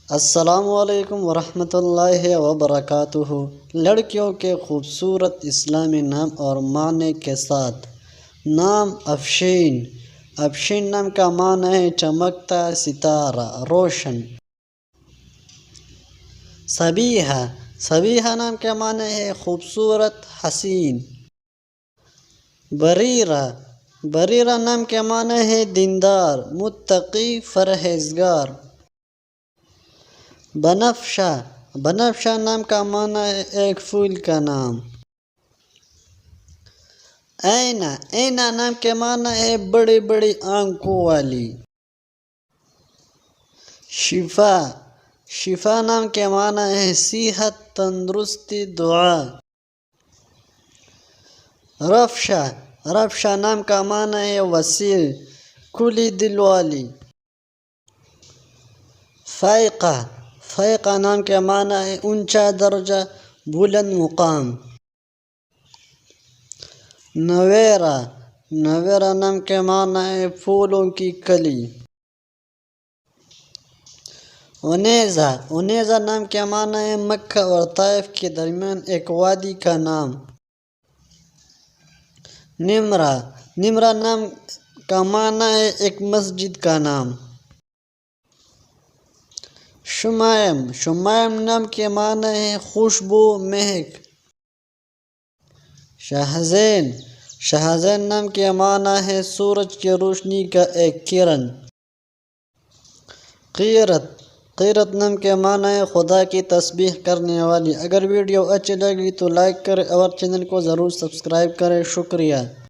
السلام علیکم ورحمۃ اللہ وبرکاتہ۔ لڑکیوں کے خوبصورت اسلامی نام اور معنی کے ساتھ۔ نام افشین۔ افشین نام کا معنی ہے چمکتا ستارہ، روشن۔ صبیحہ۔ صبیحہ نام کا معنی ہے خوبصورت، حسین۔ بریرہ۔ بریرہ نام کا معنی ہے دیندار، متقی، پرہیزگار۔ بنفشہ۔ بنفشہ نام کا معنی ہے ایک پھول کا نام۔ عینہ۔ عینہ نام کے معنی ہے بڑی بڑی آنکھوں والی۔ شفا۔ شفا نام کے معنی ہے صحت، تندرستی، دعا۔ رفشہ۔ رفشہ نام کا معنی ہے وسیع، کھلی دل والی۔ فائقہ۔ فائقہ نام کے معنی ہے اونچا درجہ، بلند مقام۔ نویرہ۔ نویرہ نام کے معنی ہے پھولوں کی کلی۔ عنیزہ۔ عنیزہ نام کے معنی ہے مکہ اور طائف کے درمیان ایک وادی کا نام۔ نمرہ۔ نمرہ نام کا معنی ہے ایک مسجد کا نام۔ شمائم۔ شمائم نام کے معنی ہے خوشبو، مہک۔ شہزین۔ شہزین نام کے معنی ہے سورج کی روشنی کا ایک کرن۔ قیرت۔ قیرت نام کے معنی ہے خدا کی تسبیح کرنے والی۔ اگر ویڈیو اچھی لگی تو لائک کریں اور چینل کو ضرور سبسکرائب کریں۔ شکریہ۔